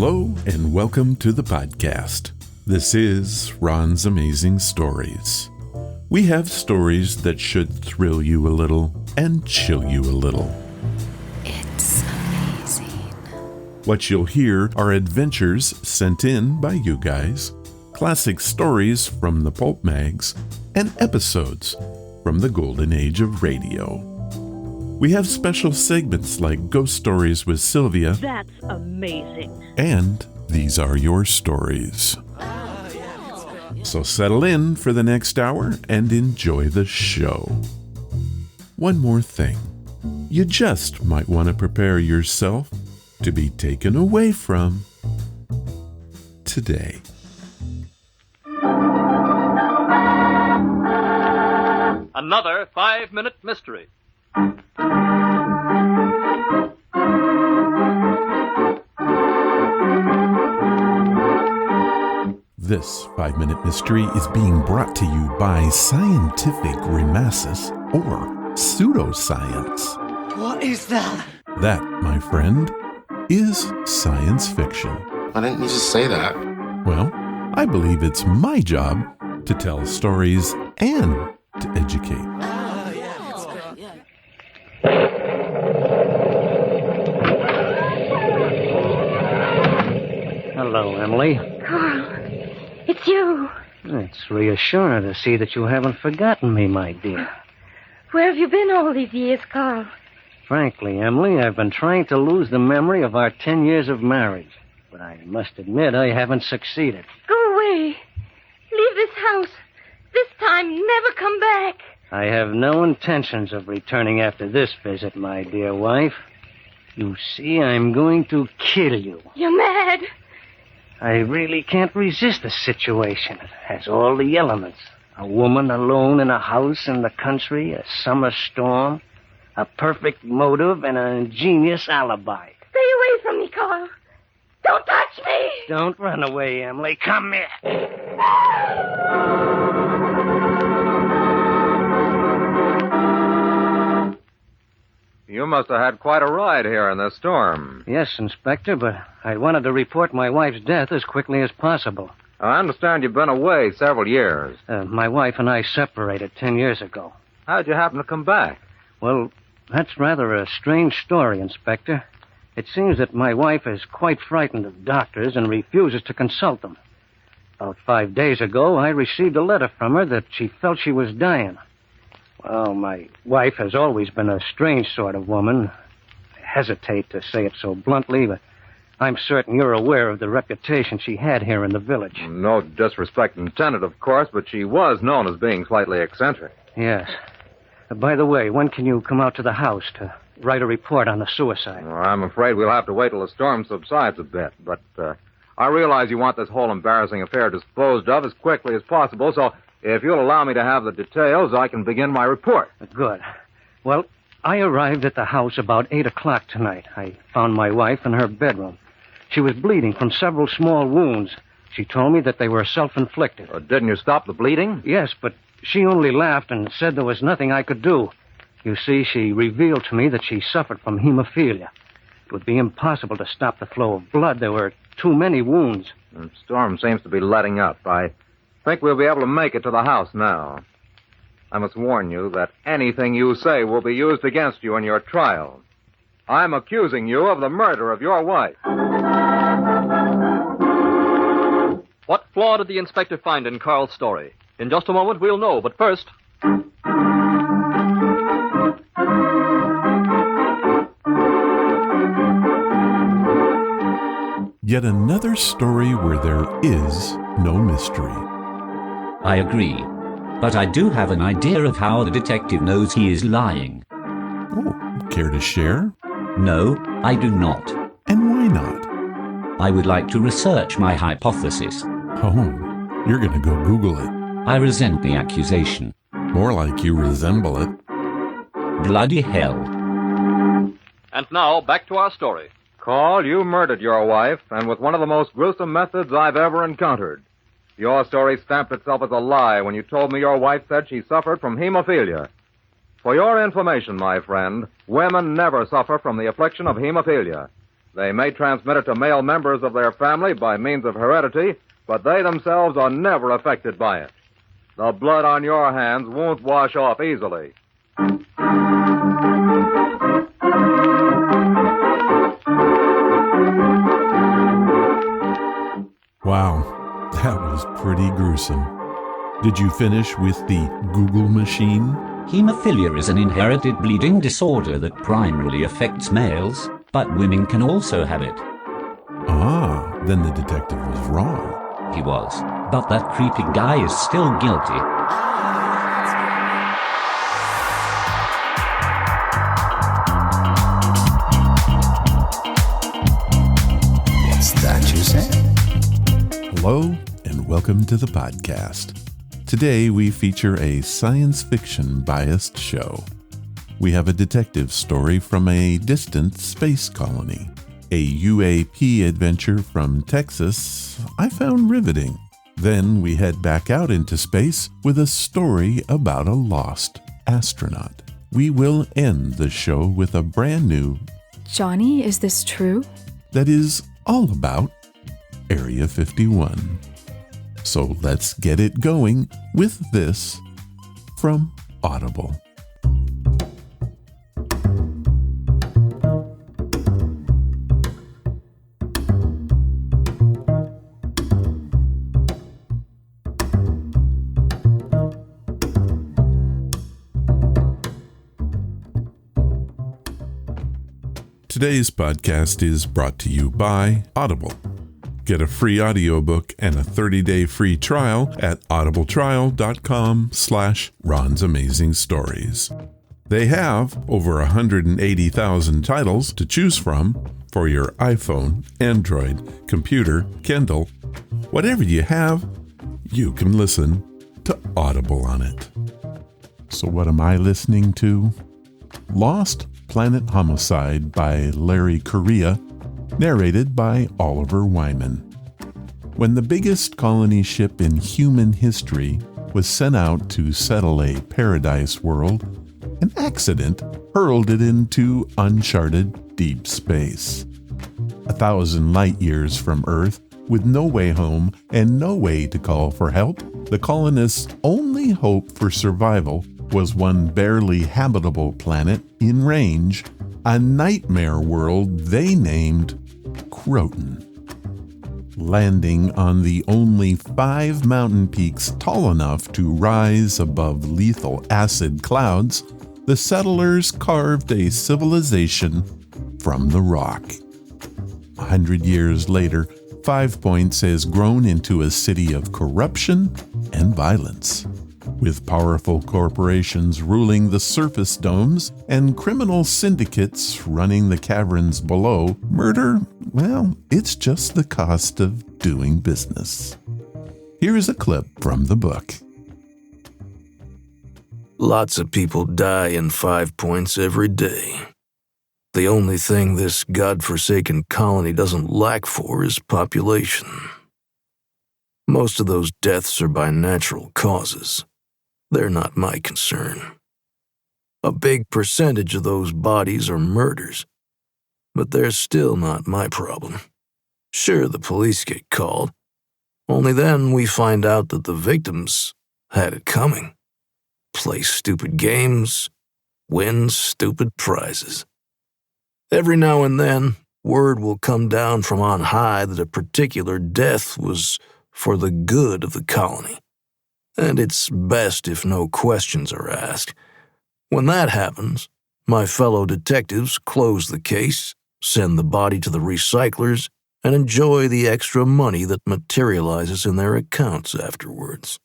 Hello and welcome to the podcast. This is Ron's Amazing Stories. We have stories that should thrill you a little and chill you a little. It's amazing. What you'll hear are adventures sent in by you guys, classic stories from the pulp mags, and episodes from the golden age of radio. We have special segments like Ghost Stories with Sylvia. That's amazing. And These Are Your Stories. So settle in for the next hour and enjoy the show. One more thing. You just might want to prepare yourself to be taken away from today. Another 5-minute mystery. This 5-minute mystery is being brought to you by scientific grimaces or pseudoscience. What is that? That, my friend, is science fiction. Why didn't you just say that? Well, I believe it's my job to tell stories and to educate. Hello, Emily. Carl, it's you. It's reassuring to see that you haven't forgotten me, my dear. Where have you been all these years, Carl? Frankly, Emily, I've been trying to lose the memory of our 10 years of marriage. But I must admit I haven't succeeded. Go away. Leave this house. This time, never come back. I have no intentions of returning after this visit, my dear wife. You see, I'm going to kill you. You're mad. I really can't resist the situation. It has all the elements. A woman alone in a house in the country, a summer storm, a perfect motive, and an ingenious alibi. Stay away from me, Carl. Don't touch me. Don't run away, Emily. Come here. You must have had quite a ride here in this storm. Yes, Inspector, but I wanted to report my wife's death as quickly as possible. I understand you've been away several years. My wife and I separated 10 years ago. How'd you happen to come back? Well, that's rather a strange story, Inspector. It seems that my wife is quite frightened of doctors and refuses to consult them. About 5 days ago, I received a letter from her that she felt she was dying. Well, my wife has always been a strange sort of woman. I hesitate to say it so bluntly, but I'm certain you're aware of the reputation she had here in the village. No disrespect intended, of course, but she was known as being slightly eccentric. Yes. By the way, when can you come out to the house to write a report on the suicide? Well, I'm afraid we'll have to wait till the storm subsides a bit, but I realize you want this whole embarrassing affair disposed of as quickly as possible, so if you'll allow me to have the details, I can begin my report. Good. Well, I arrived at the house about 8 o'clock tonight. I found my wife in her bedroom. She was bleeding from several small wounds. She told me that they were self-inflicted. Didn't you stop the bleeding? Yes, but she only laughed and said there was nothing I could do. You see, she revealed to me that she suffered from hemophilia. It would be impossible to stop the flow of blood. There were too many wounds. The storm seems to be letting up. I think we'll be able to make it to the house now. I must warn you that anything you say will be used against you in your trial. I'm accusing you of the murder of your wife. What flaw did the inspector find in Carl's story? In just a moment, we'll know, but first... Yet another story where there is no mystery. I agree. But I do have an idea of how the detective knows he is lying. Oh, care to share? No, I do not. And why not? I would like to research my hypothesis. Oh, you're going to go Google it. I resent the accusation. More like you resemble it. Bloody hell. And now, back to our story. Carl, you murdered your wife, and with one of the most gruesome methods I've ever encountered. Your story stamped itself as a lie when you told me your wife said she suffered from hemophilia. For your information, my friend, women never suffer from the affliction of hemophilia. They may transmit it to male members of their family by means of heredity, but they themselves are never affected by it. The blood on your hands won't wash off easily. Wow, that was pretty gruesome. Did you finish with the Google machine? Hemophilia is an inherited bleeding disorder that primarily affects males, but women can also have it. Ah, then the detective was wrong. He was, but that creepy guy is still guilty. What's that you said? Hello, and welcome to the podcast. Today we feature a science fiction biased show. We have a detective story from a distant space colony. A UAP adventure from Texas I found riveting. Then we head back out into space with a story about a lost astronaut. We will end the show with a brand new Johnny, is this true? that is all about Area 51. So let's get it going with this from Audible. Today's podcast is brought to you by Audible. Get a free audiobook and a 30-day free trial at audibletrial.com/Ron's Amazing Stories. They have over 180,000 titles to choose from for your iPhone, Android, computer, Kindle. Whatever you have, you can listen to Audible on it. So what am I listening to? Lost Planet Homicide by Larry Correia, narrated by Oliver Wyman. When the biggest colony ship in human history was sent out to settle a paradise world, an accident hurled it into uncharted deep space. 1,000 light years from Earth, with no way home and no way to call for help, the colonists' only hope for survival was one barely habitable planet in range, a nightmare world they named Croton. Landing on the only 5 mountain peaks tall enough to rise above lethal acid clouds, the settlers carved a civilization from the rock. 100 years later, 5 Points has grown into a city of corruption and violence. With powerful corporations ruling the surface domes and criminal syndicates running the caverns below, murder, well, it's just the cost of doing business. Here is a clip from the book. Lots of people die in 5 Points every day. The only thing this godforsaken colony doesn't lack for is population. Most of those deaths are by natural causes. They're not my concern. A big percentage of those bodies are murders, but they're still not my problem. Sure, the police get called, only then we find out that the victims had it coming. Play stupid games, win stupid prizes. Every now and then, word will come down from on high that a particular death was for the good of the colony. And it's best if no questions are asked. When that happens, my fellow detectives close the case, send the body to the recyclers, and enjoy the extra money that materializes in their accounts afterwards.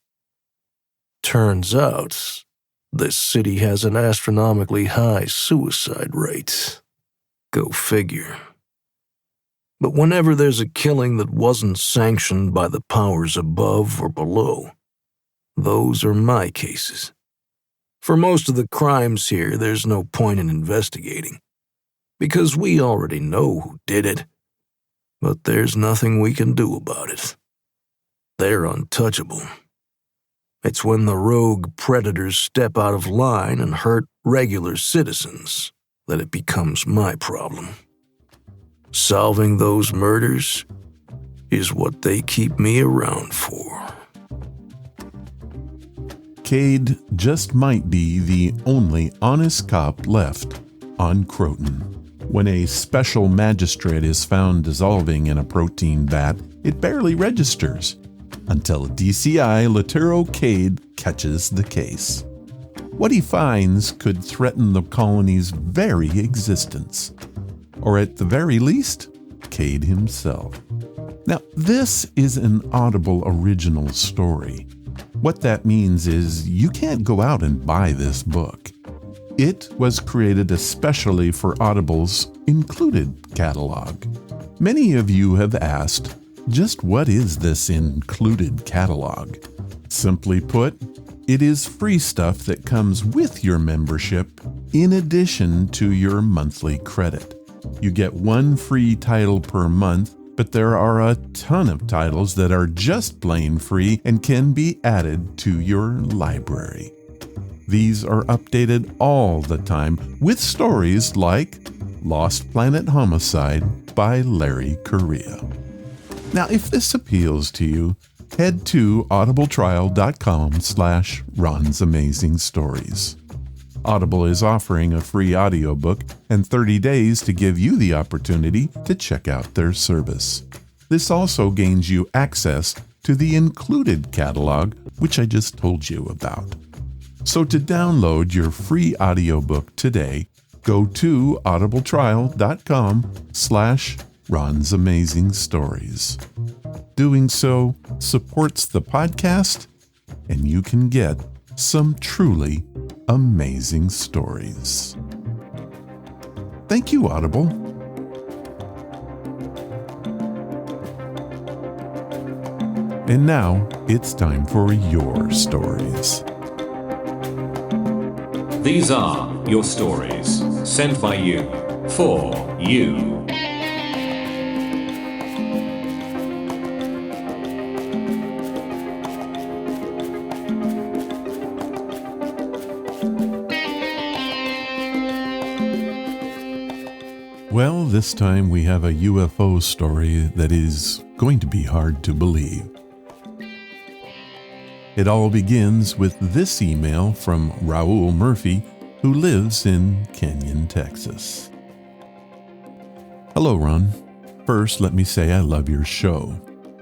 Turns out, this city has an astronomically high suicide rate. Go figure. But whenever there's a killing that wasn't sanctioned by the powers above or below, those are my cases. For most of the crimes here, there's no point in investigating, because we already know who did it, but there's nothing we can do about it. They're untouchable. It's when the rogue predators step out of line and hurt regular citizens that it becomes my problem. Solving those murders is what they keep me around for. Cade just might be the only honest cop left on Croton. When a special magistrate is found dissolving in a protein vat, it barely registers until DCI Latero Cade catches the case. What he finds could threaten the colony's very existence, or at the very least, Cade himself. Now, this is an Audible original story. What that means is you can't go out and buy this book. It was created especially for Audible's included catalog. Many of you have asked, just what is this included catalog? Simply put, it is free stuff that comes with your membership in addition to your monthly credit. You get one free title per month, but there are a ton of titles that are just plain free and can be added to your library. These are updated all the time with stories like Lost Planet Homicide by Larry Correa. Now, if this appeals to you, head to audibletrial.com/Ron's Amazing Stories. Audible is offering a free audiobook and 30 days to give you the opportunity to check out their service. This also gains you access to the included catalog, which I just told you about. So to download your free audiobook today, go to audibletrial.com/Ron's Amazing Stories. Doing so supports the podcast, and you can get some truly amazing stories. Thank you, Audible. And now it's time for your stories. These are your stories, sent by you, for you. Well, this time we have a UFO story that is going to be hard to believe. It all begins with this email from Raul Murphy, who lives in Canyon, Texas. Hello, Ron. First, let me say I love your show.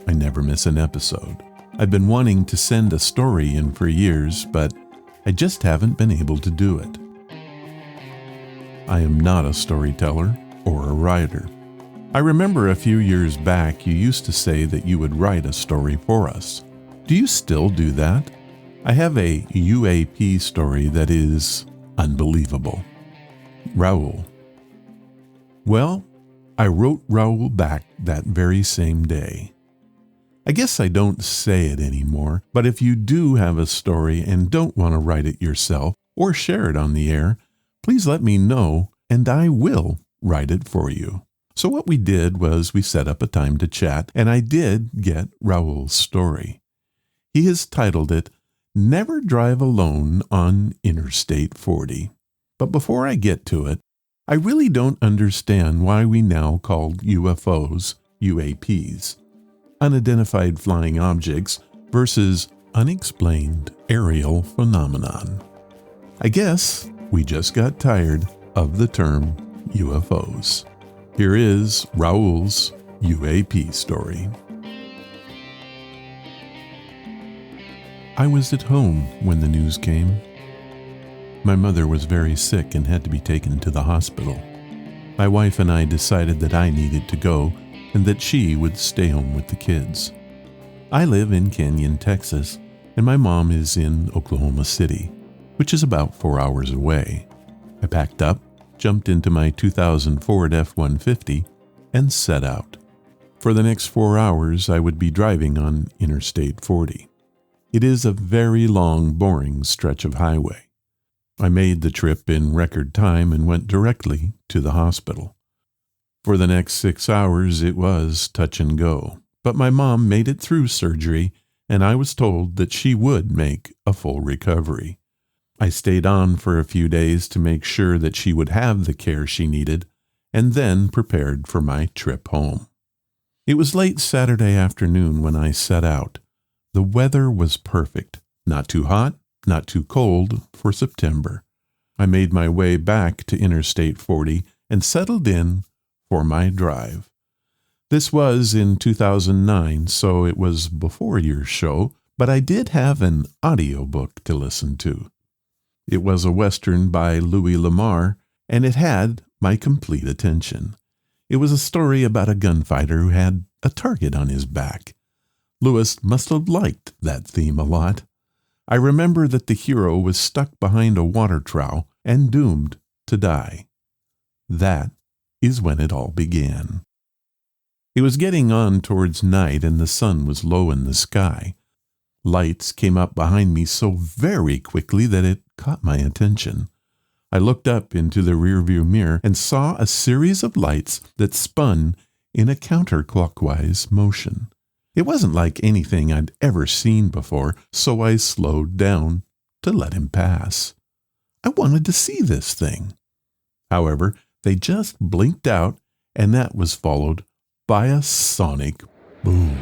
I never miss an episode. I've been wanting to send a story in for years, but I just haven't been able to do it. I am not a storyteller or a writer. I remember a few years back you used to say that you would write a story for us. Do you still do that? I have a UAP story that is unbelievable. Raul. Well, I wrote Raul back that very same day. I guess I don't say it anymore, but if you do have a story and don't want to write it yourself or share it on the air, please let me know and I will write it for you. So what we did was we set up a time to chat, and I did get Raul's story. He has titled it, Never Drive Alone on Interstate 40. But before I get to it, I really don't understand why we now call UFOs UAPs, unidentified flying objects, versus unexplained aerial phenomenon. I guess we just got tired of the term UFOs. Here is Raul's UAP story. I was at home when the news came. My mother was very sick and had to be taken to the hospital. My wife and I decided that I needed to go and that she would stay home with the kids. I live in Canyon, Texas, and my mom is in Oklahoma City, which is about 4 hours away. I packed up, jumped into my 2000 Ford F-150, and set out. For the next 4 hours, I would be driving on Interstate 40. It is a very long, boring stretch of highway. I made the trip in record time and went directly to the hospital. For the next 6 hours, it was touch and go, but my mom made it through surgery, and I was told that she would make a full recovery. I stayed on for a few days to make sure that she would have the care she needed, and then prepared for my trip home. It was late Saturday afternoon when I set out. The weather was perfect, not too hot, not too cold for September. I made my way back to Interstate 40 and settled in for my drive. This was in 2009, so it was before your show, but I did have an audiobook to listen to. It was a Western by Louis L'Amour, and it had my complete attention. It was a story about a gunfighter who had a target on his back. Lewis must have liked that theme a lot. I remember that the hero was stuck behind a water trough and doomed to die. That is when it all began. It was getting on towards night and the sun was low in the sky. Lights came up behind me so very quickly that it caught my attention. I looked up into the rearview mirror and saw a series of lights that spun in a counterclockwise motion. It wasn't like anything I'd ever seen before, so I slowed down to let him pass. I wanted to see this thing. However, they just blinked out, and that was followed by a sonic boom.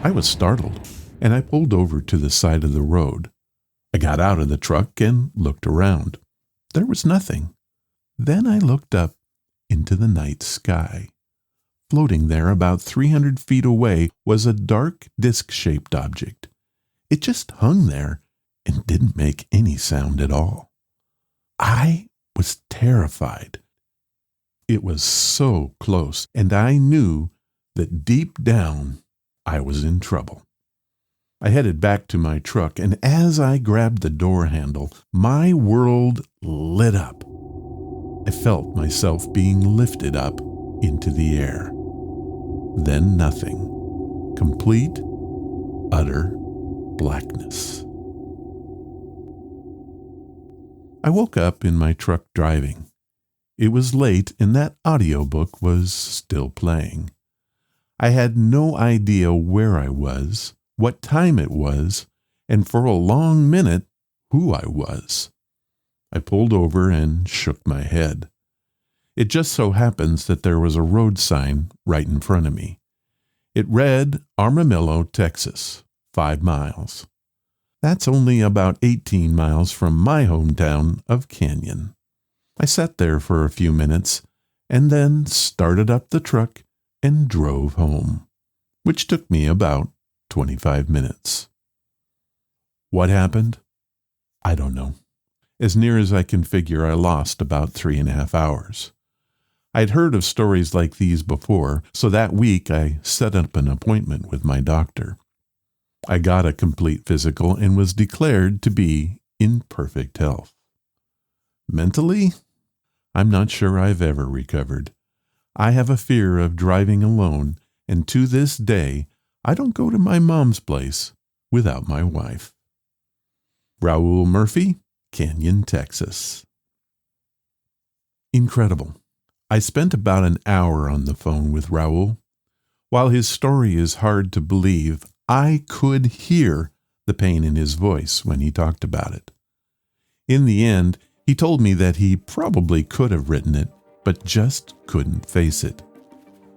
I was startled, and I pulled over to the side of the road. I got out of the truck and looked around. There was nothing. Then I looked up into the night sky. Floating there about 300 feet away was a dark disc-shaped object. It just hung there and didn't make any sound at all. I was terrified. It was so close, and I knew that deep down I was in trouble. I headed back to my truck, and as I grabbed the door handle, my world lit up. I felt myself being lifted up into the air. Then nothing. Complete, utter blackness. I woke up in my truck driving. It was late and that audiobook was still playing. I had no idea where I was, what time it was, and for a long minute, who I was. I pulled over and shook my head. It just so happens that there was a road sign right in front of me. It read Armadillo, Texas, 5 miles. That's only about 18 miles from my hometown of Canyon. I sat there for a few minutes and then started up the truck and drove home, which took me about 25 minutes. What happened? I don't know. As near as I can figure, I lost about 3.5 hours. I'd heard of stories like these before, so that week I set up an appointment with my doctor. I got a complete physical and was declared to be in perfect health. Mentally, I'm not sure I've ever recovered. I have a fear of driving alone, and to this day, I don't go to my mom's place without my wife. Raoul Murphy, Canyon, Texas. Incredible. I spent about an hour on the phone with Raoul. While his story is hard to believe, I could hear the pain in his voice when he talked about it. In the end, he told me that he probably could have written it, but just couldn't face it.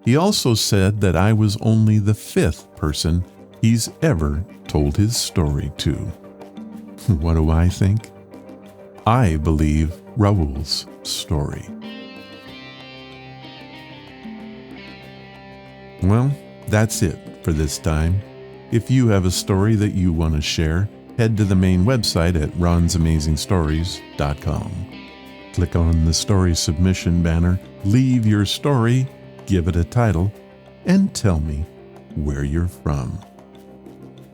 He also said that I was only the 5th person he's ever told his story to. What do I think? I believe Raoul's story. Well, that's it for this time. If you have a story that you want to share, head to the main website at ronsamazingstories.com. Click on the story submission banner, leave your story, give it a title, and tell me where you're from.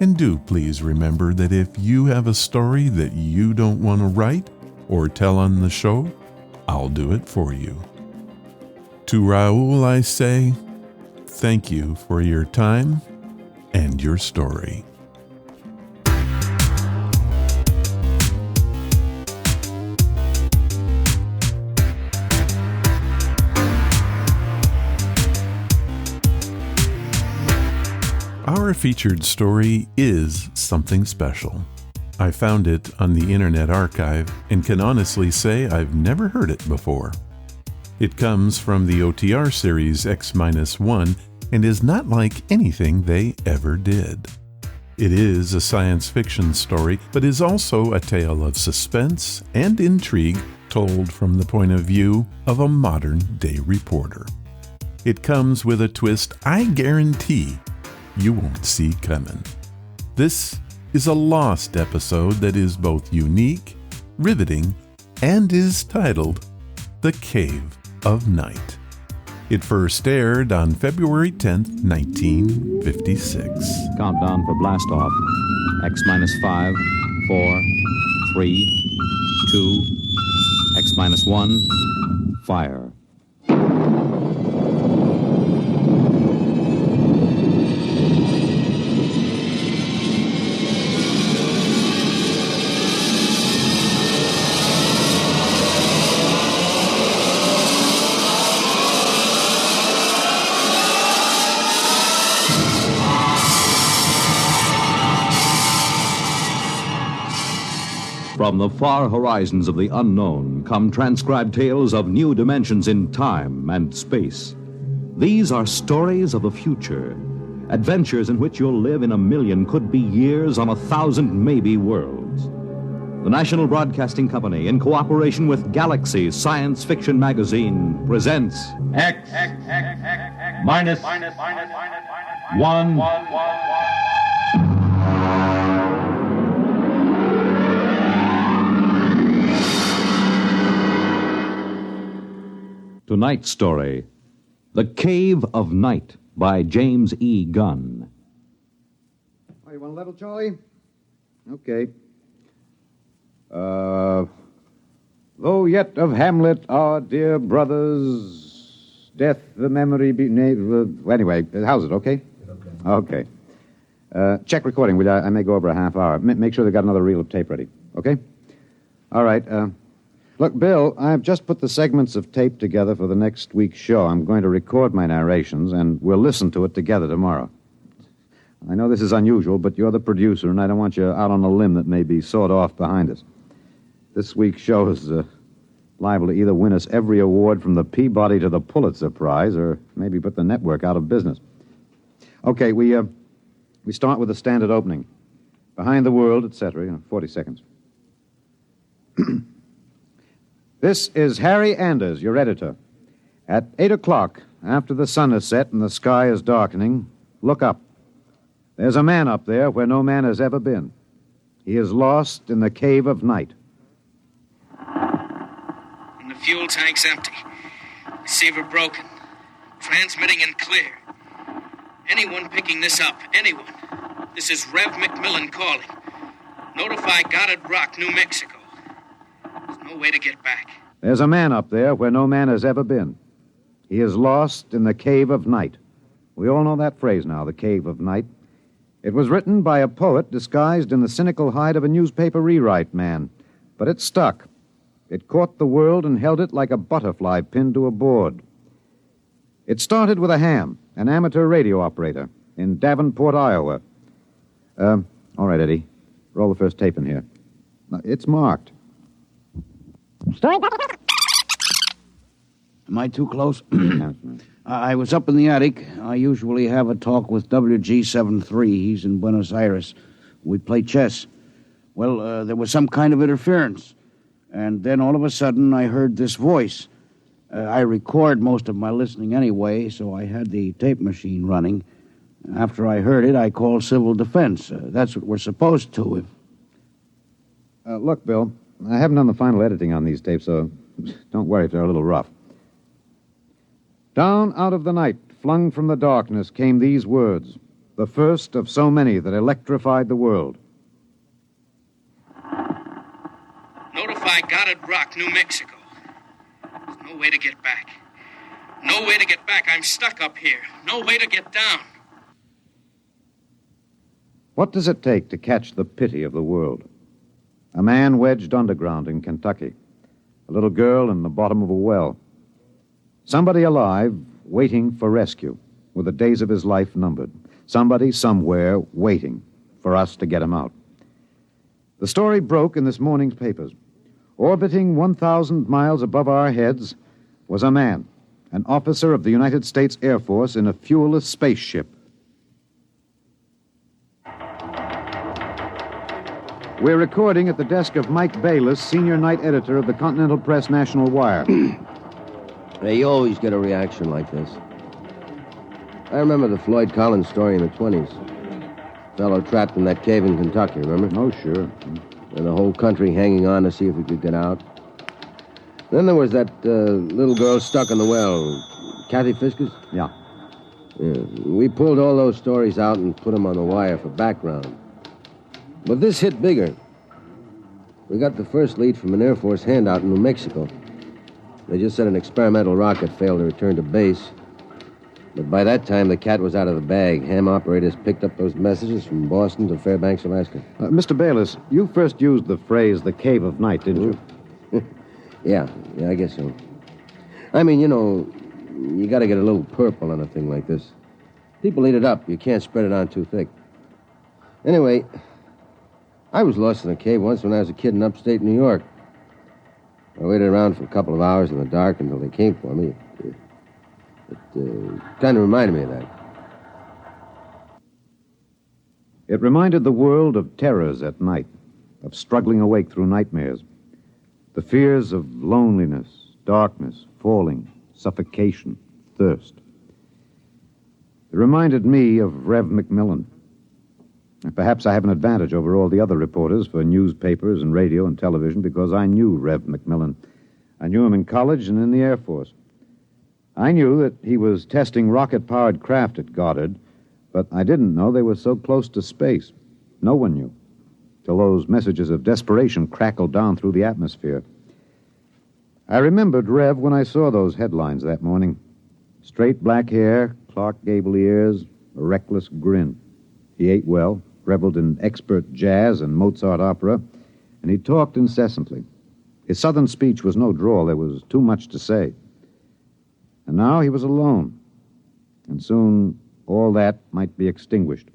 And do please remember that if you have a story that you don't want to write or tell on the show, I'll do it for you. To Raoul, I say, thank you for your time and your story. Our featured story is something special. I found it on the Internet Archive and can honestly say I've never heard it before. It comes from the OTR series X-1 and is not like anything they ever did. It is a science fiction story, but is also a tale of suspense and intrigue told from the point of view of a modern-day reporter. It comes with a twist I guarantee you won't see coming. This is a lost episode that is both unique, riveting, and is titled The Cave of Night. It first aired on February 10th, 1956. Countdown for blast off. X-5, 4, 3, 2, X-1, fire. From the far horizons of the unknown come transcribed tales of new dimensions in time and space. These are stories of the future, adventures in which you'll live in a million, could be years, on 1,000 maybe worlds. The National Broadcasting Company, in cooperation with Galaxy Science Fiction Magazine, presents X minus 1. Tonight's story, The Cave of Night by James E. Gunn. Oh, you want a level, Charlie? Okay. Though yet of Hamlet, our dear brothers, death the memory be... Anyway, how's it, okay? Okay. Check recording, will you? I may go over a half hour. Make sure they got another reel of tape ready, okay? All right, Look, Bill, I've just put the segments of tape together for the next week's show. I'm going to record my narrations, and we'll listen to it together tomorrow. I know this is unusual, but you're the producer, and I don't want you out on a limb that may be sawed off behind us. This week's show is liable to either win us every award from the Peabody to the Pulitzer Prize, or maybe put the network out of business. Okay, we start with the standard opening. Behind the world, etc., 40 seconds. This is Harry Anders, your editor. At 8 o'clock, after the sun has set and the sky is darkening, look up. There's a man up there where no man has ever been. He is lost in the Cave of Night. And the fuel tank's empty. Receiver broken. Transmitting and clear. Anyone picking this up, anyone. This is Rev McMillan calling. Notify Goddard Rock, New Mexico. There's no way to get back. There's a man up there where no man has ever been. He is lost in the Cave of Night. We all know that phrase now, the Cave of Night. It was written by a poet disguised in the cynical hide of a newspaper rewrite man. But it stuck. It caught the world and held it like a butterfly pinned to a board. It started with a ham, an amateur radio operator, in Davenport, Iowa. All right, Eddie. Roll the first tape in here. It's marked. Am I too close? I was up in the attic. I usually have a talk with WG73. He's in Buenos Aires. We play chess. Well, there was some kind of interference. And then all of a sudden, I heard this voice. I record most of my listening anyway, so I had the tape machine running. After I heard it, I called civil defense. That's what we're supposed to. Look, Bill, I haven't done the final editing on these tapes, so don't worry if they're a little rough. Down out of the night, flung from the darkness, came these words, the first of so many that electrified the world. Notify Goddard Rock, New Mexico. There's no way to get back. No way to get back. I'm stuck up here. No way to get down. What does it take to catch the pity of the world? A man wedged underground in Kentucky. A little girl in the bottom of a well. Somebody alive, waiting for rescue, with the days of his life numbered. Somebody somewhere waiting for us to get him out. The story broke in this morning's papers. Orbiting 1,000 miles above our heads was a man, an officer of the United States Air Force in a fuelless spaceship. We're recording at the desk of Mike Bayless, senior night editor of the Continental Press National Wire. You always get a reaction like this. I remember the Floyd Collins story in the 20s. Fellow trapped in that cave in Kentucky, remember? Oh, sure. And the whole country hanging on to see if he could get out. Then there was that little girl stuck in the well. Kathy Fisker's? Yeah. We pulled all those stories out and put them on the wire for background. But this hit bigger. We got the first lead from an Air Force handout in New Mexico. They just said an experimental rocket failed to return to base. But by that time, the cat was out of the bag. Ham operators picked up those messages from Boston to Fairbanks, Alaska. Mr. Bayless, you first used the phrase, the Cave of Night, didn't you? Yeah, I guess so. I mean, you got to get a little purple on a thing like this. People eat it up. You can't spread it on too thick. Anyway, I was lost in a cave once when I was a kid in upstate New York. I waited around for a couple of hours in the dark until they came for me. It kind of reminded me of that. It reminded the world of terrors at night, of struggling awake through nightmares. The fears of loneliness, darkness, falling, suffocation, thirst. It reminded me of Rev McMillan. Perhaps I have an advantage over all the other reporters for newspapers and radio and television because I knew Rev McMillan. I knew him in college and in the Air Force. I knew that he was testing rocket-powered craft at Goddard, but I didn't know they were so close to space. No one knew, till those messages of desperation crackled down through the atmosphere. I remembered Rev when I saw those headlines that morning. Straight black hair, Clark Gable ears, a reckless grin. He ate well, reveled in expert jazz and Mozart opera, and he talked incessantly. His southern speech was no drawl. There was too much to say. And now he was alone. And soon all that might be extinguished.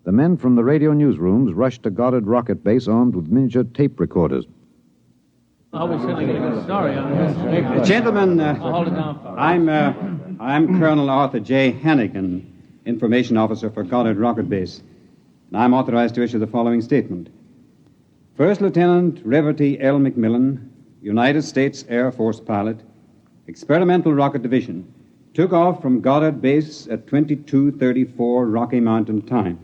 The men from the radio newsrooms rushed to Goddard Rocket Base armed with miniature tape recorders. Gentlemen, I'm Colonel Arthur J. Hannigan, Information Officer for Goddard Rocket Base. And I'm authorized to issue the following statement. First Lieutenant Reverty L. McMillan, United States Air Force pilot, Experimental Rocket Division, took off from Goddard Base at 22:34 Rocky Mountain time.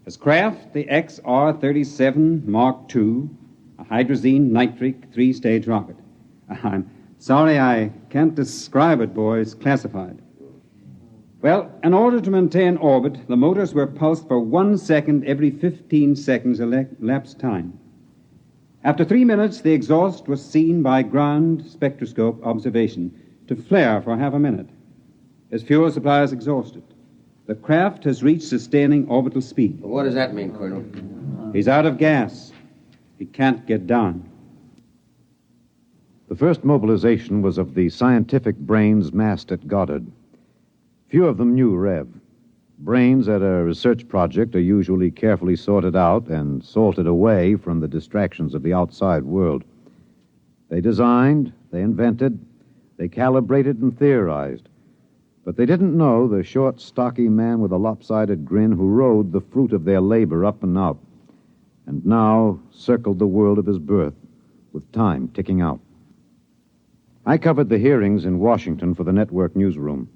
His craft, the XR-37 Mark II, a hydrazine nitric three-stage rocket. I'm sorry I can't describe it, boys. Classified. Well, in order to maintain orbit, the motors were pulsed for 1 second every 15 seconds elapsed time. After 3 minutes, the exhaust was seen by ground spectroscope observation to flare for half a minute. As fuel supply is exhausted, the craft has reached sustaining orbital speed. What does that mean, Colonel? He's out of gas. He can't get down. The first mobilization was of the scientific brains massed at Goddard. Few of them knew Rev. Brains at a research project are usually carefully sorted out and salted away from the distractions of the outside world. They designed, they invented, they calibrated and theorized. But they didn't know the short, stocky man with a lopsided grin who rode the fruit of their labor up and out, and now circled the world of his birth, with time ticking out. I covered the hearings in Washington for the network newsroom.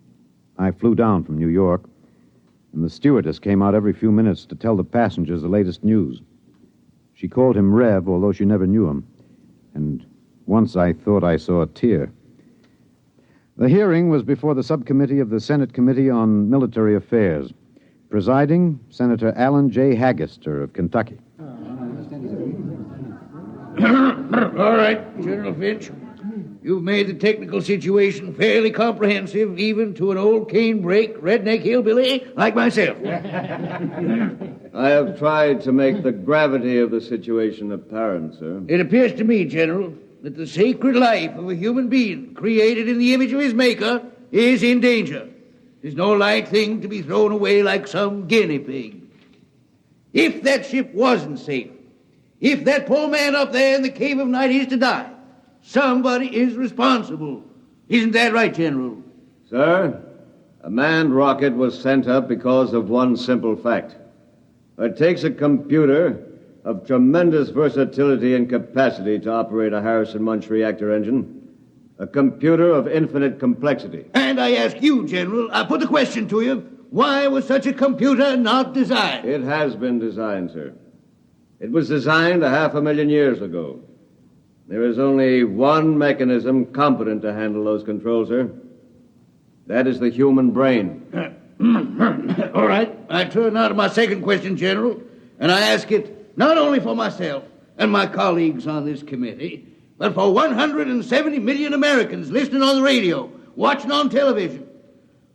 I flew down from New York, and the stewardess came out every few minutes to tell the passengers the latest news. She called him Rev, although she never knew him, and once I thought I saw a tear. The hearing was before the subcommittee of the Senate Committee on Military Affairs. Presiding, Senator Alan J. Haggister of Kentucky. All right, General Finch. You've made the technical situation fairly comprehensive, even to an old canebrake, redneck hillbilly like myself. I have tried to make the gravity of the situation apparent, sir. It appears to me, General, that the sacred life of a human being created in the image of his maker is in danger. It is no light thing to be thrown away like some guinea pig. If that ship wasn't safe, if that poor man up there in the Cave of Night is to die, somebody is responsible. Isn't that right, General? Sir, a manned rocket was sent up because of one simple fact. It takes a computer of tremendous versatility and capacity to operate a Harrison-Munch reactor engine. A computer of infinite complexity. And I ask you, General, I put the question to you, why was such a computer not designed? It has been designed, sir. It was designed 500,000 years ago. There is only one mechanism competent to handle those controls, sir. That is the human brain. All right. I turn now to my second question, General, and I ask it not only for myself and my colleagues on this committee, but for 170 million Americans listening on the radio, watching on television.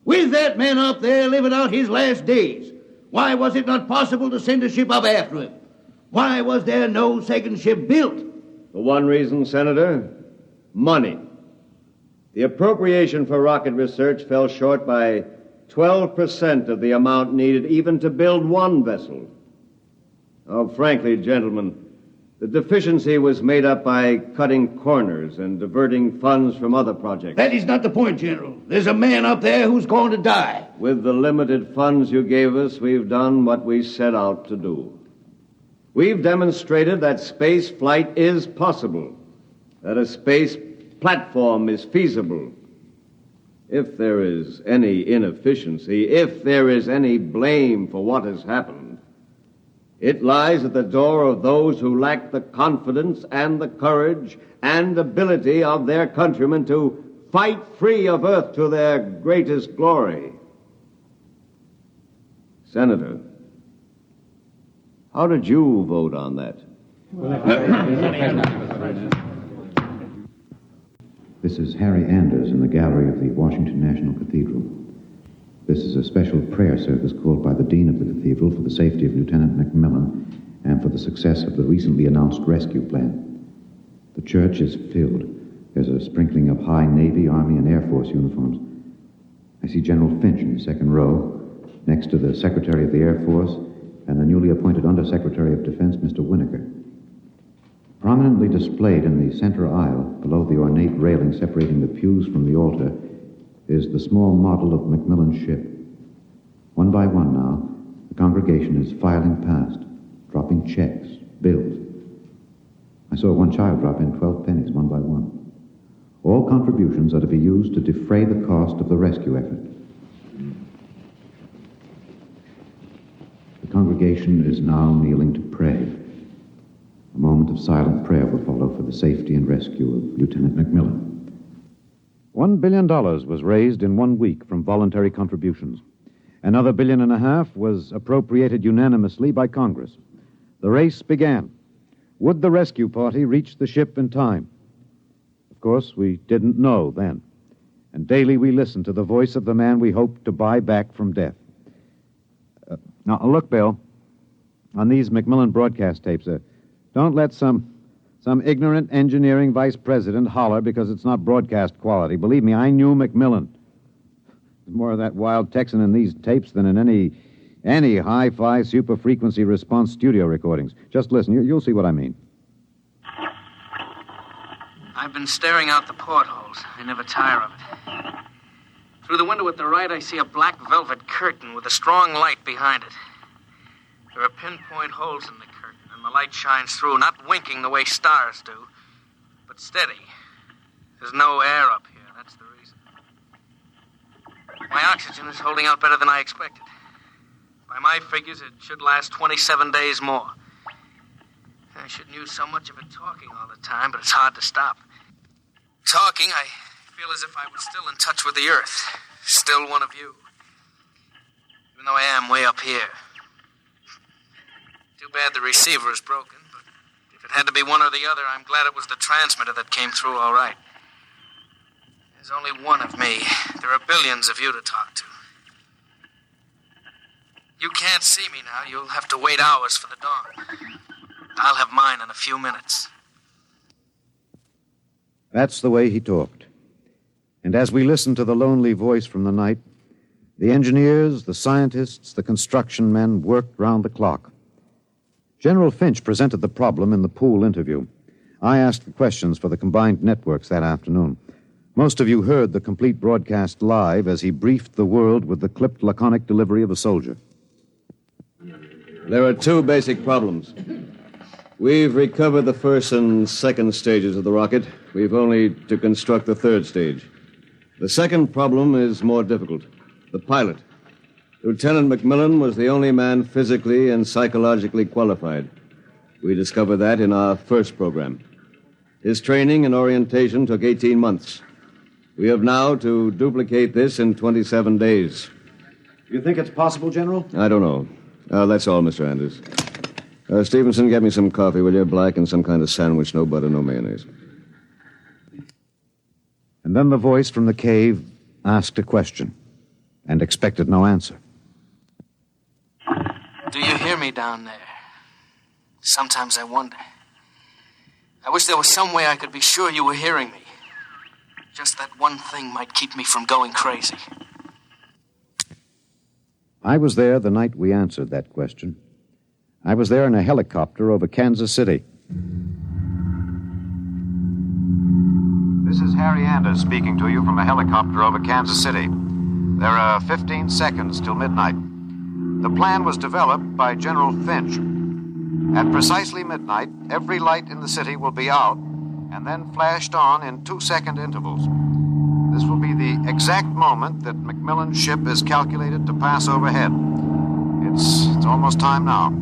With that man up there living out his last days, why was it not possible to send a ship up after him? Why was there no second ship built? For one reason, Senator, money. The appropriation for rocket research fell short by 12% of the amount needed even to build one vessel. Oh, frankly, gentlemen, the deficiency was made up by cutting corners and diverting funds from other projects. That is not the point, General. There's a man up there who's going to die. With the limited funds you gave us, we've done what we set out to do. We've demonstrated that space flight is possible, that a space platform is feasible. If there is any inefficiency, if there is any blame for what has happened, it lies at the door of those who lack the confidence and the courage and ability of their countrymen to fight free of Earth to their greatest glory. Senator, how did you vote on that? This is Harry Anders in the gallery of the Washington National Cathedral. This is a special prayer service called by the Dean of the Cathedral for the safety of Lieutenant Macmillan and for the success of the recently announced rescue plan. The church is filled. There's a sprinkling of high Navy, Army, and Air Force uniforms. I see General Finch in the second row, next to the Secretary of the Air Force and the newly appointed Undersecretary of Defense, Mr. Winokur. Prominently displayed in the center aisle, below the ornate railing separating the pews from the altar, is the small model of Macmillan's ship. One by one now, the congregation is filing past, dropping checks, bills. I saw one child drop in 12 pennies, one by one. All contributions are to be used to defray the cost of the rescue effort. The congregation is now kneeling to pray. A moment of silent prayer will follow for the safety and rescue of Lieutenant Macmillan. $1 billion was raised in 1 week from voluntary contributions. Another $1.5 billion was appropriated unanimously by Congress. The race began. Would the rescue party reach the ship in time? Of course, we didn't know then. And daily we listened to the voice of the man we hoped to buy back from death. Now, look, Bill, on these Macmillan broadcast tapes, don't let some ignorant engineering vice president holler because it's not broadcast quality. Believe me, I knew Macmillan. There's more of that wild Texan in these tapes than in any hi-fi super-frequency response studio recordings. Just listen. You'll see what I mean. I've been staring out the portholes. I never tire of it. Through the window at the right, I see a black velvet curtain with a strong light behind it. There are pinpoint holes in the curtain, and the light shines through, not winking the way stars do, but steady. There's no air up here, that's the reason. My oxygen is holding out better than I expected. By my figures, it should last 27 days more. I shouldn't use so much of it talking all the time, but it's hard to stop. Talking, I feel as if I was still in touch with the Earth, still one of you. Even though I am way up here. Too bad the receiver is broken, but if it had to be one or the other, I'm glad it was the transmitter that came through all right. There's only one of me. There are billions of you to talk to. You can't see me now. You'll have to wait hours for the dawn. I'll have mine in a few minutes. That's the way he talked. And as we listened to the lonely voice from the night, the engineers, the scientists, the construction men worked round the clock. General Finch presented the problem in the pool interview. I asked the questions for the combined networks that afternoon. Most of you heard the complete broadcast live as he briefed the world with the clipped, laconic delivery of a soldier. There are two basic problems. We've recovered the first and second stages of the rocket. We've only to construct the third stage. The second problem is more difficult. The pilot. Lieutenant McMillan was the only man physically and psychologically qualified. We discovered that in our first program. His training and orientation took 18 months. We have now to duplicate this in 27 days. You think it's possible, General? I don't know. That's all, Mr. Anders. Stevenson, get me some coffee, will you? Black and some kind of sandwich, no butter, no mayonnaise. And then the voice from the cave asked a question and expected no answer. Do you hear me down there? Sometimes I wonder. I wish there was some way I could be sure you were hearing me. Just that one thing might keep me from going crazy. I was there the night we answered that question. I was there in a helicopter over Kansas City. This is Harry Anders speaking to you from a helicopter over Kansas City. There are 15 seconds till midnight. The plan was developed by General Finch. At precisely midnight, every light in the city will be out and then flashed on in 2-second intervals. This will be the exact moment that McMillan's ship is calculated to pass overhead. It's almost time now.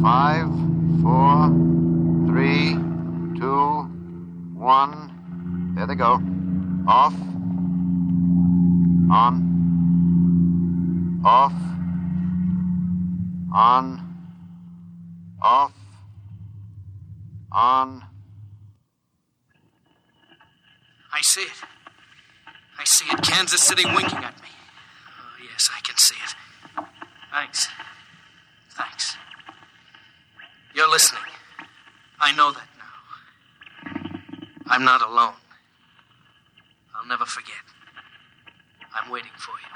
5, 4, 3, 2, 1. There they go. Off. On. Off. On. Off. On. I see it. I see it. Kansas City winking at me. Oh, yes, I can see it. Thanks. Thanks. You're listening. I know that now. I'm not alone. I'll never forget. I'm waiting for you.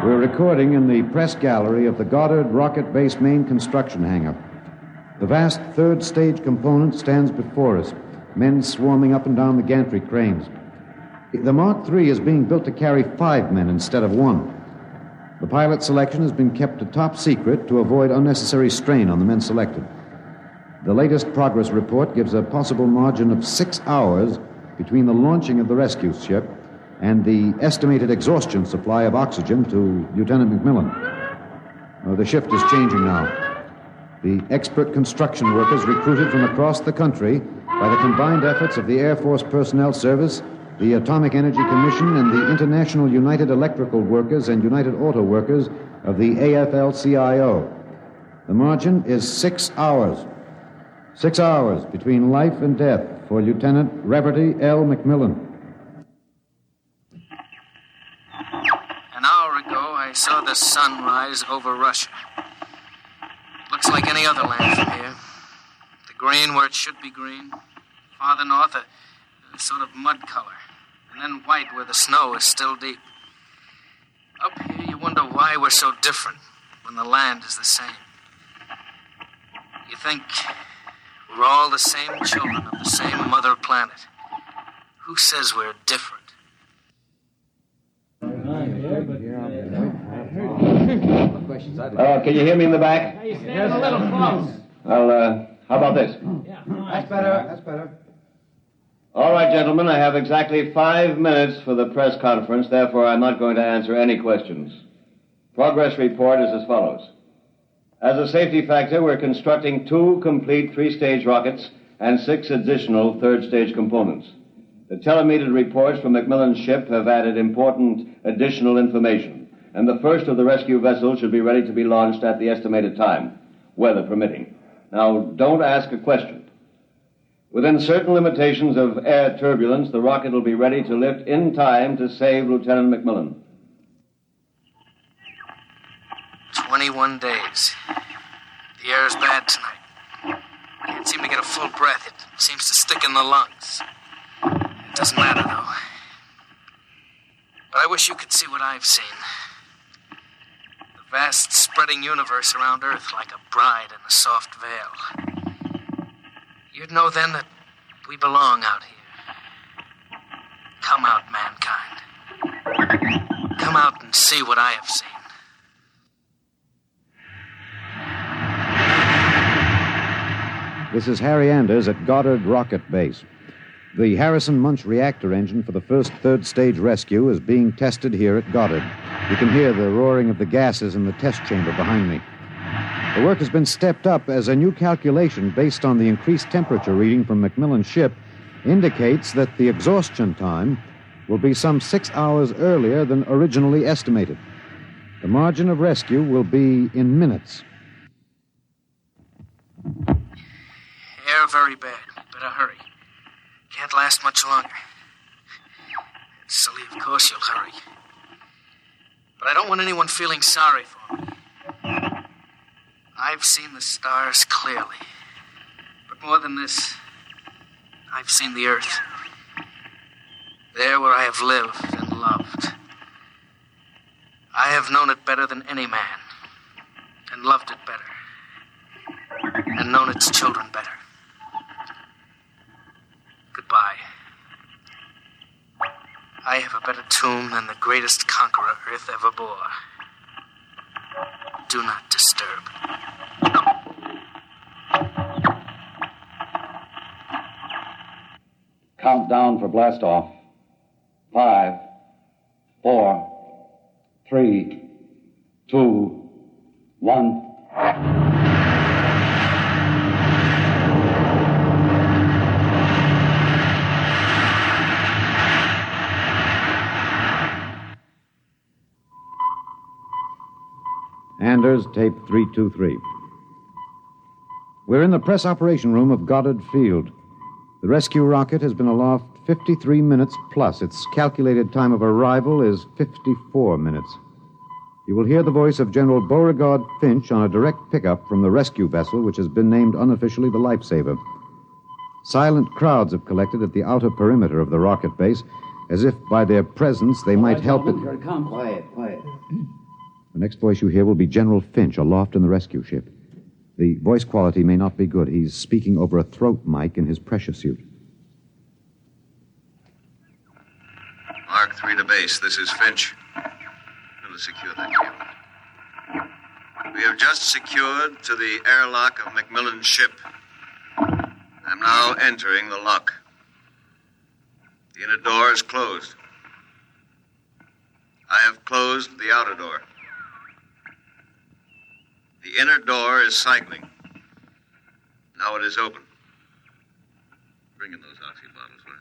We're recording in the press gallery of the Goddard Rocket Base main construction hangar. The vast third stage component stands before us, men swarming up and down the gantry cranes. The Mark III is being built to carry 5 men instead of 1. The pilot selection has been kept a top secret to avoid unnecessary strain on the men selected. The latest progress report gives a possible margin of 6 hours between the launching of the rescue ship and the estimated exhaustion supply of oxygen to Lieutenant McMillan. The shift is changing now. The expert construction workers recruited from across the country by the combined efforts of the Air Force Personnel Service, the Atomic Energy Commission, and the International United Electrical Workers and United Auto Workers of the AFL-CIO. The margin is 6 hours. 6 hours between life and death for Lieutenant Reverdy L. McMillan. An hour ago, I saw the sun rise over Russia. Looks like any other land from here. The green where it should be green. Farther north, a sort of mud color. And then white where the snow is still deep. Up here, you wonder why we're so different when the land is the same. You think we're all the same children of the same mother planet. Who says we're different? Can you hear me in the back? You're standing a little close. Well, how about this? That's better. That's better. All right, gentlemen, I have exactly 5 minutes for the press conference. Therefore, I'm not going to answer any questions. Progress report is as follows. As a safety factor, we're constructing 2 complete 3-stage rockets and 6 additional 3rd-stage components. The telemetered reports from McMillan's ship have added important additional information, and the first of the rescue vessels should be ready to be launched at the estimated time, weather permitting. Now, don't ask a question. Within certain limitations of air turbulence, the rocket will be ready to lift in time to save Lieutenant McMillan. 21 days. The air is bad tonight. Can't seem to get a full breath. It seems to stick in the lungs. It doesn't matter, though. But I wish you could see what I've seen. The Vast spreading universe around Earth like a bride in a soft veil. You'd know then that we belong out here. Come out, mankind. Come out and see what I have seen. This is Harry Anders at Goddard Rocket Base. The Harrison Munch reactor engine for the first third-stage rescue is being tested here at Goddard. You can hear the roaring of the gases in the test chamber behind me. The work has been stepped up as a new calculation based on the increased temperature reading from McMillan's ship indicates that the exhaustion time will be some 6 hours earlier than originally estimated. The margin of rescue will be in minutes. Air very bad. Better hurry. Can't last much longer. It's silly, of course you'll hurry. But I don't want anyone feeling sorry for me. I've seen the stars clearly. But more than this, I've seen the Earth. There where I have lived and loved. I have known it better than any man. And loved it better. And known its children better. Goodbye. I have a better tomb than the greatest conqueror Earth ever bore. Do not disturb. Countdown for blast off. 5, 4, 3, 2, 1. Anders, tape 323. We're in the press operation room of Goddard Field. The rescue rocket has been aloft 53 minutes plus. Its calculated time of arrival is 54 minutes. You will hear the voice of General Beauregard Finch on a direct pickup from the rescue vessel, which has been named unofficially the Lifesaver. Silent crowds have collected at the outer perimeter of the rocket base, as if by their presence they might help it. Here it comes. Quiet. The next voice you hear will be General Finch aloft in the rescue ship. The voice quality may not be good. He's speaking over a throat mic in his pressure suit. Mark 3 to base. This is Finch. Going to secure that cable. We have just secured to the airlock of McMillan's ship. I'm now entering the lock. The inner door is closed. I have closed the outer door. The inner door is cycling. Now it is open. Bring in those oxy bottles, will you?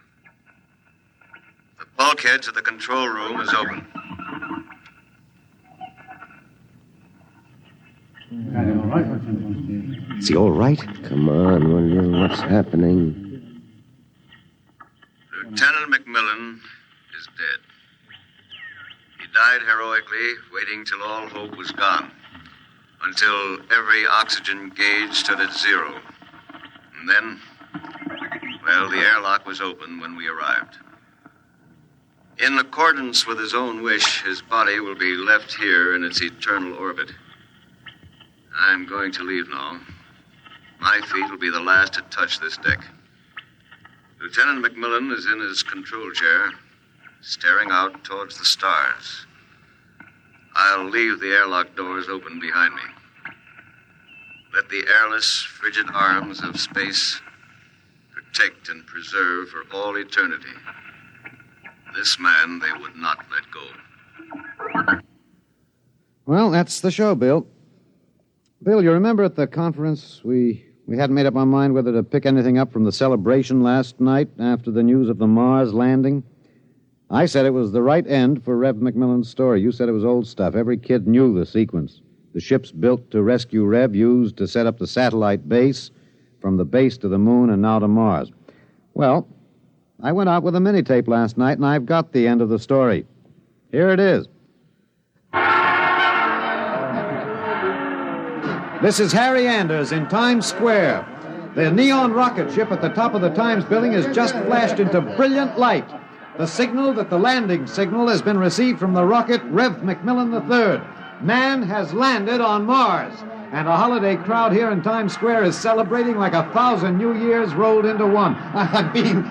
The bulkhead to the control room is open. Is he all right? Come on, William. What's happening? Lieutenant McMillan is dead. He died heroically, waiting till all hope was gone. Until every oxygen gauge stood at 0. And then, well, the airlock was open when we arrived. In accordance with his own wish, his body will be left here in its eternal orbit. I'm going to leave now. My feet will be the last to touch this deck. Lieutenant McMillan is in his control chair, staring out towards the stars. I'll leave the airlock doors open behind me. Let the airless, frigid arms of space protect and preserve for all eternity this man they would not let go. Well, that's the show, Bill. Bill, you remember at the conference we hadn't made up our mind whether to pick anything up from the celebration last night after the news of the Mars landing? I said it was the right end for Rev McMillan's story. You said it was old stuff. Every kid knew the sequence. The ships built to rescue Rev, used to set up the satellite base, from the base to the moon and now to Mars. Well, I went out with a mini-tape last night, and I've got the end of the story. Here it is. This is Harry Anders in Times Square. The neon rocket ship at the top of the Times building has just flashed into brilliant light. The signal that the landing signal has been received from the rocket Rev McMillan III. Man has landed on Mars. And a holiday crowd here in Times Square is celebrating like 1,000 New Years rolled into one. I'm being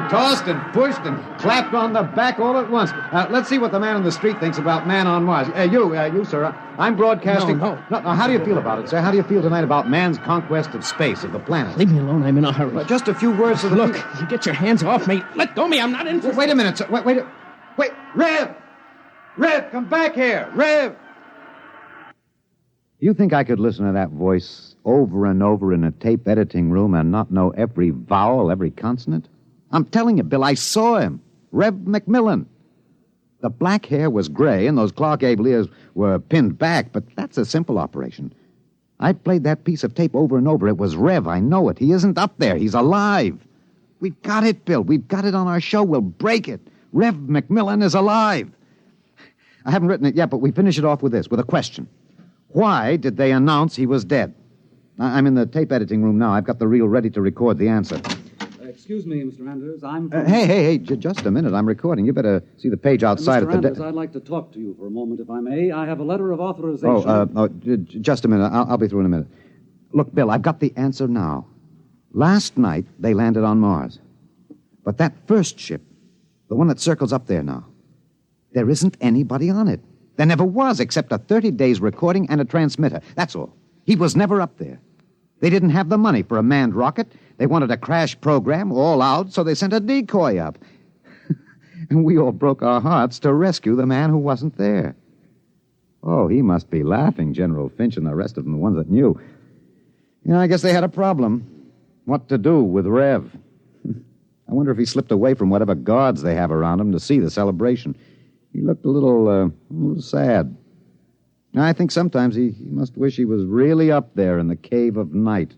tossed and pushed and clapped on the back all at once. Let's see what the man on the street thinks about man on Mars. You, sir. I'm broadcasting. No. How do you feel about it, sir? How do you feel tonight about man's conquest of space, of the planet? Leave me alone. I'm in a hurry. Just a few words to the... Look, you get your hands off me. Let go of me. I'm not interested. Wait a minute, sir. Wait. Rev! Rev, come back here. Rev! You think I could listen to that voice over and over in a tape editing room and not know every vowel, every consonant? I'm telling you, Bill, I saw him. Rev McMillan. The black hair was gray and those Clark Gable ears were pinned back, but that's a simple operation. I played that piece of tape over and over. It was Rev, I know it. He isn't up there. He's alive. We've got it, Bill. We've got it on our show. We'll break it. Rev McMillan is alive. I haven't written it yet, but we finish it off with this, with a question. Why did they announce he was dead? I'm in the tape editing room now. I've got the reel ready to record the answer. Excuse me, Mr. Anders. Hey, just a minute. I'm recording. You better see the page outside Mr. at the... Anders, I'd like to talk to you for a moment, if I may. I have a letter of authorization. Just a minute. I'll be through in a minute. Look, Bill, I've got the answer now. Last night, they landed on Mars. But that first ship, the one that circles up there now, there isn't anybody on it. There never was, except a 30 days recording and a transmitter. That's all. He was never up there. They didn't have the money for a manned rocket. They wanted a crash program all out, so they sent a decoy up. And we all broke our hearts to rescue the man who wasn't there. Oh, he must be laughing, General Finch and the rest of them, the ones that knew. I guess they had a problem. What to do with Rev? I wonder if he slipped away from whatever guards they have around him to see the celebration. He looked a little sad. I think sometimes he must wish he was really up there in the Cave of Night,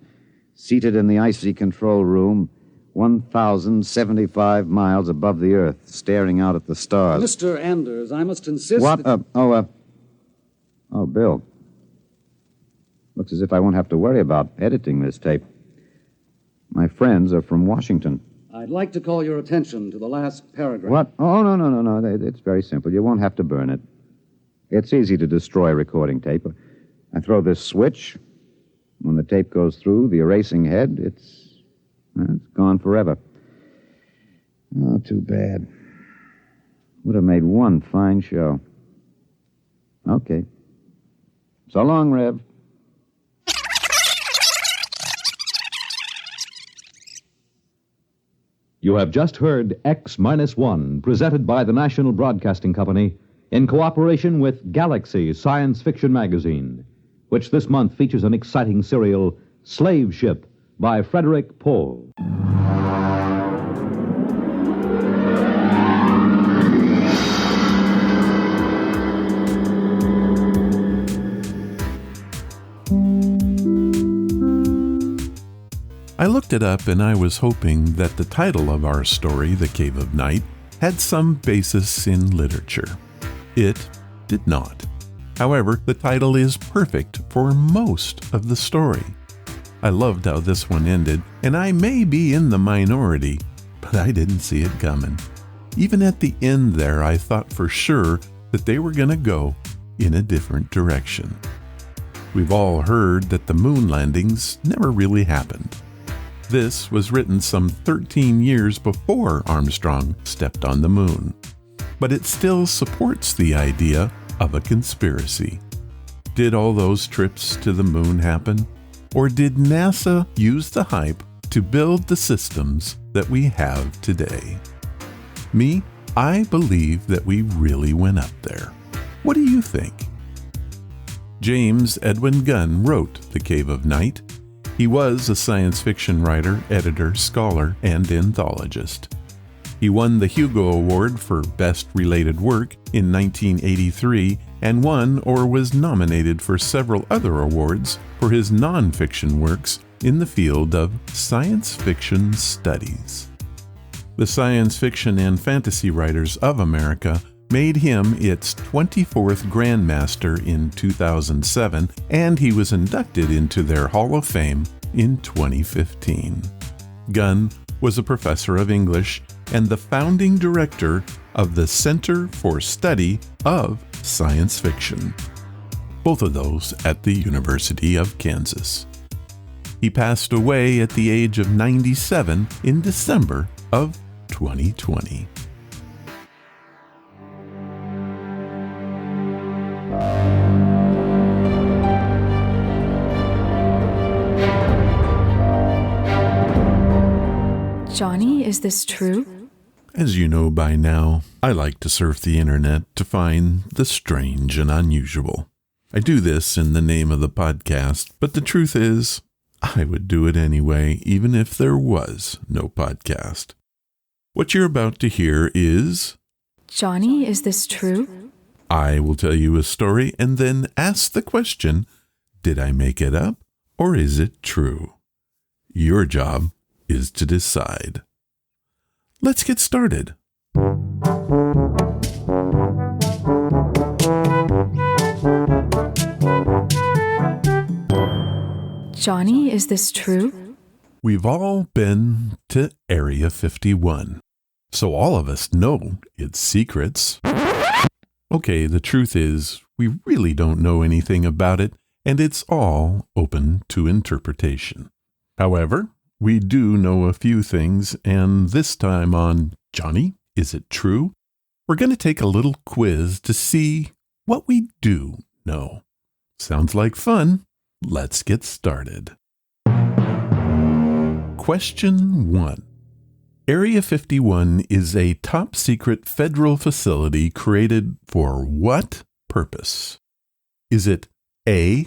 seated in the icy control room, 1,075 miles above the Earth, staring out at the stars. Mr. Anders, I must insist... What? Bill. Looks as if I won't have to worry about editing this tape. My friends are from Washington. I'd like to call your attention to the last paragraph. What? Oh, no. It's very simple. You won't have to burn it. It's easy to destroy recording tape. I throw this switch. When the tape goes through the erasing head, it's gone forever. Oh, too bad. Would have made one fine show. Okay. So long, Rev. You have just heard X-1, presented by the National Broadcasting Company in cooperation with Galaxy Science Fiction Magazine, which this month features an exciting serial, Slave Ship, by Frederick Pohl. I looked it up and I was hoping that the title of our story, The Cave of Night, had some basis in literature. It did not. However, the title is perfect for most of the story. I loved how this one ended, and I may be in the minority, but I didn't see it coming. Even at the end there, I thought for sure that they were going to go in a different direction. We've all heard that the moon landings never really happened. This was written some 13 years before Armstrong stepped on the moon. But it still supports the idea of a conspiracy. Did all those trips to the moon happen? Or did NASA use the hype to build the systems that we have today? Me, I believe that we really went up there. What do you think? James Edwin Gunn wrote The Cave of Night. He was a science fiction writer, editor, scholar, and anthologist. He won the Hugo Award for Best Related Work in 1983 and won or was nominated for several other awards for his nonfiction works in the field of science fiction studies. The Science Fiction and Fantasy Writers of America made him its 24th Grandmaster in 2007, and he was inducted into their Hall of Fame in 2015. Gunn was a professor of English and the founding director of the Center for Study of Science Fiction. both of those at the University of Kansas. He passed away at the age of 97 in December of 2020. Johnny, is this true? As you know by now, I like to surf the internet to find the strange and unusual. I do this in the name of the podcast, but the truth is, I would do it anyway, even if there was no podcast. What you're about to hear is... Johnny, is this true? I will tell you a story and then ask the question, did I make it up or is it true? Your job is to decide. Let's get started. Johnny, is this true? We've all been to Area 51, so all of us know its secrets. Okay, the truth is, we really don't know anything about it, and it's all open to interpretation. However, we do know a few things, and this time on Johnny, Is It True? We're going to take a little quiz to see what we do know. Sounds like fun. Let's get started. Question 1. Area 51 is a top-secret federal facility created for what purpose? Is it A,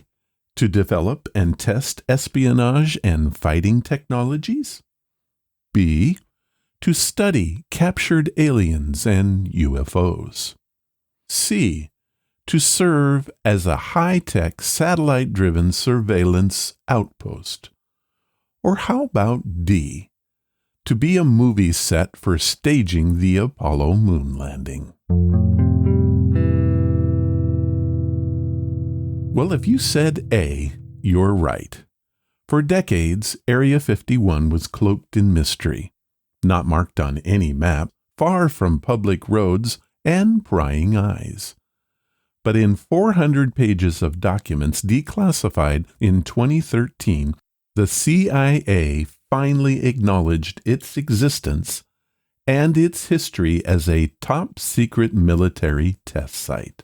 to develop and test espionage and fighting technologies? B, to study captured aliens and UFOs? C, to serve as a high-tech satellite-driven surveillance outpost? Or how about D, to be a movie set for staging the Apollo moon landing? Well, if you said A, you're right. For decades, Area 51 was cloaked in mystery, not marked on any map, far from public roads and prying eyes. But in 400 pages of documents declassified in 2013, the CIA finally acknowledged its existence and its history as a top-secret military test site.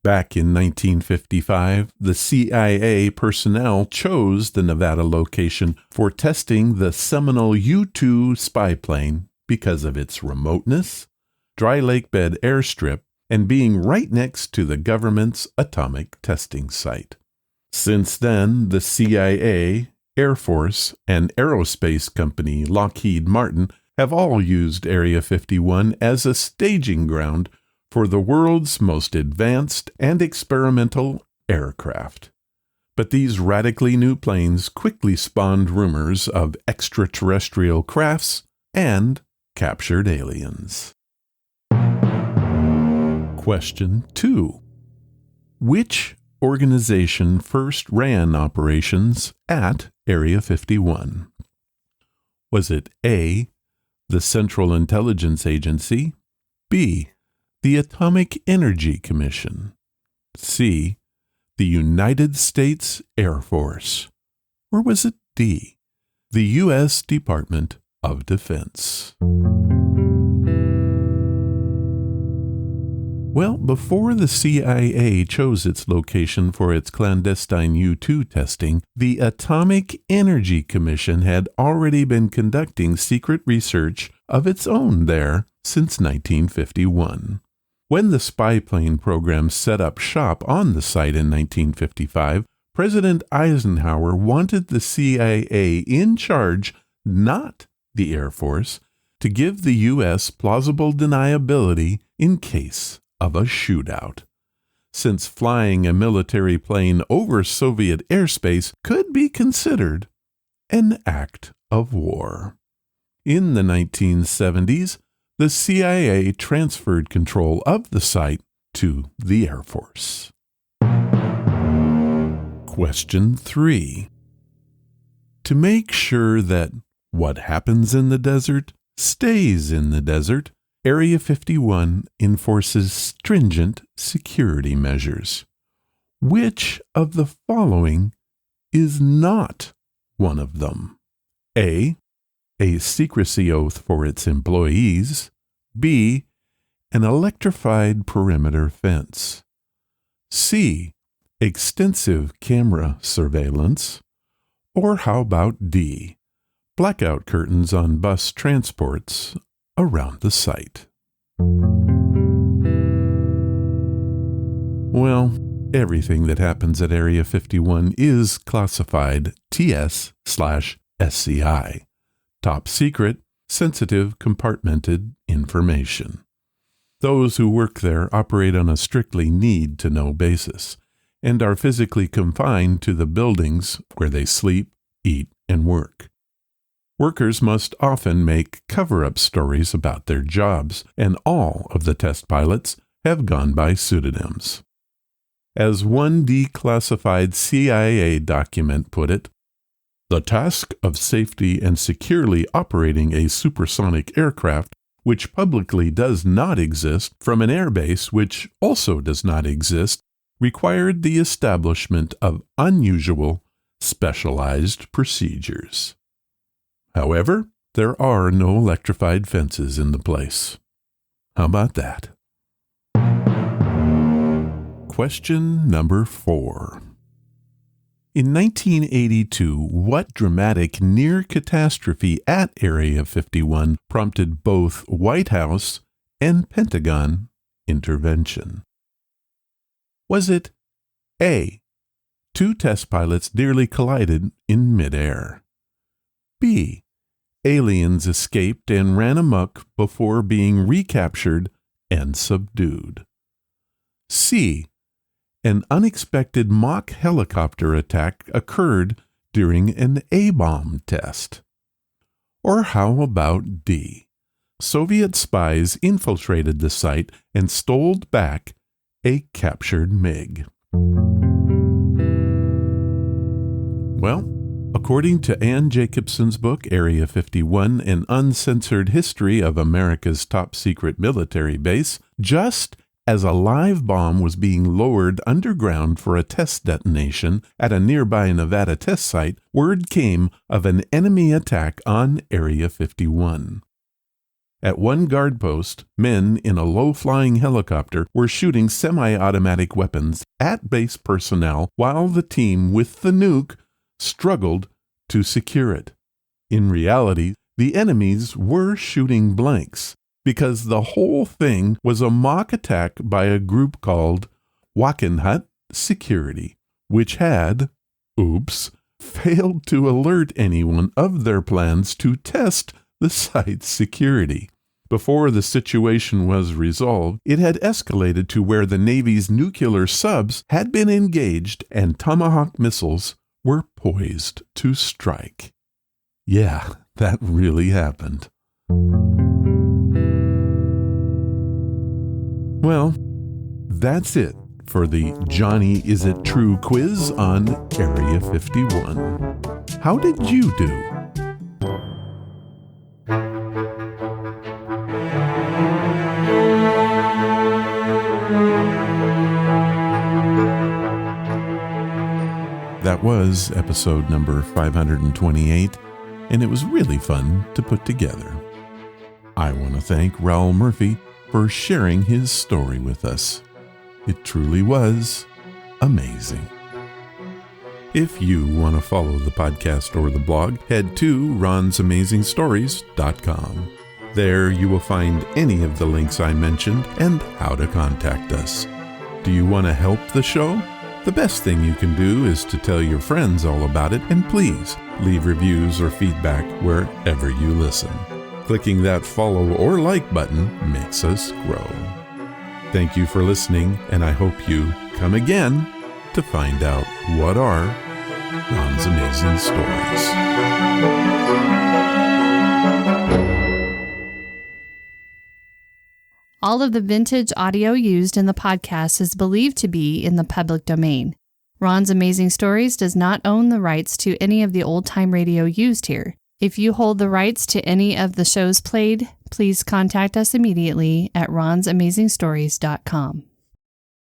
Back in 1955, the CIA personnel chose the Nevada location for testing the seminal U-2 spy plane because of its remoteness, dry lake bed airstrip, and being right next to the government's atomic testing site. Since then, the CIA, Air Force, and aerospace company Lockheed Martin have all used Area 51 as a staging ground for the world's most advanced and experimental aircraft. But these radically new planes quickly spawned rumors of extraterrestrial crafts and captured aliens. Question 2. Which organization first ran operations at Area 51? Was it A, the Central Intelligence Agency, B, the Atomic Energy Commission, C, the United States Air Force, or was it D, the U.S. Department of Defense? Well, before the CIA chose its location for its clandestine U-2 testing, the Atomic Energy Commission had already been conducting secret research of its own there since 1951. When the spy plane program set up shop on the site in 1955, President Eisenhower wanted the CIA in charge, not the Air Force, to give the U.S. plausible deniability in case of a shootout, since flying a military plane over Soviet airspace could be considered an act of war. In the 1970s, the CIA transferred control of the site to the Air Force. Question 3. To make sure that what happens in the desert stays in the desert, Area 51 enforces stringent security measures. Which of the following is not one of them? A secrecy oath for its employees. B, an electrified perimeter fence. C, extensive camera surveillance. Or how about D, blackout curtains on bus transports around the site? Well, everything that happens at Area 51 is classified TS/SCI, top secret, sensitive, compartmented information. Those who work there operate on a strictly need-to-know basis and are physically confined to the buildings where they sleep, eat, and work. Workers must often make cover-up stories about their jobs, and all of the test pilots have gone by pseudonyms. As one declassified CIA document put it, the task of safely and securely operating a supersonic aircraft which publicly does not exist from an airbase which also does not exist required the establishment of unusual, specialized procedures. However, there are no electrified fences in the place. How about that? Question number 4. In 1982, what dramatic near catastrophe at Area 51 prompted both White House and Pentagon intervention? Was it A, 2 test pilots nearly collided in midair? B, aliens escaped and ran amok before being recaptured and subdued? C, an unexpected mock helicopter attack occurred during an A-bomb test? Or how about D, Soviet spies infiltrated the site and stole back a captured MiG? Well, according to Ann Jacobson's book, Area 51, An Uncensored History of America's Top Secret Military Base, just as a live bomb was being lowered underground for a test detonation at a nearby Nevada test site, word came of an enemy attack on Area 51. At one guard post, men in a low-flying helicopter were shooting semi-automatic weapons at base personnel while the team with the nuke struggled to secure it. In reality, the enemies were shooting blanks, because the whole thing was a mock attack by a group called Wackenhut Security, which had, failed to alert anyone of their plans to test the site's security. Before the situation was resolved, it had escalated to where the Navy's nuclear subs had been engaged and Tomahawk missiles were poised to strike. Yeah, that really happened. Well, that's it for the Johnny Is It True quiz on Area 51. How did you do? That was episode number 528, and it was really fun to put together. I want to thank Raoul Murphy for sharing his story with us. It truly was amazing. If you want to follow the podcast or the blog, head to ronsamazingstories.com. There you will find any of the links I mentioned and how to contact us. Do you want to help the show? The best thing you can do is to tell your friends all about it, and please leave reviews or feedback wherever you listen. Clicking that follow or like button makes us grow. Thank you for listening, and I hope you come again to find out what are Ron's Amazing Stories. All of the vintage audio used in the podcast is believed to be in the public domain. Ron's Amazing Stories does not own the rights to any of the old-time radio used here. If you hold the rights to any of the shows played, please contact us immediately at ronsamazingstories.com.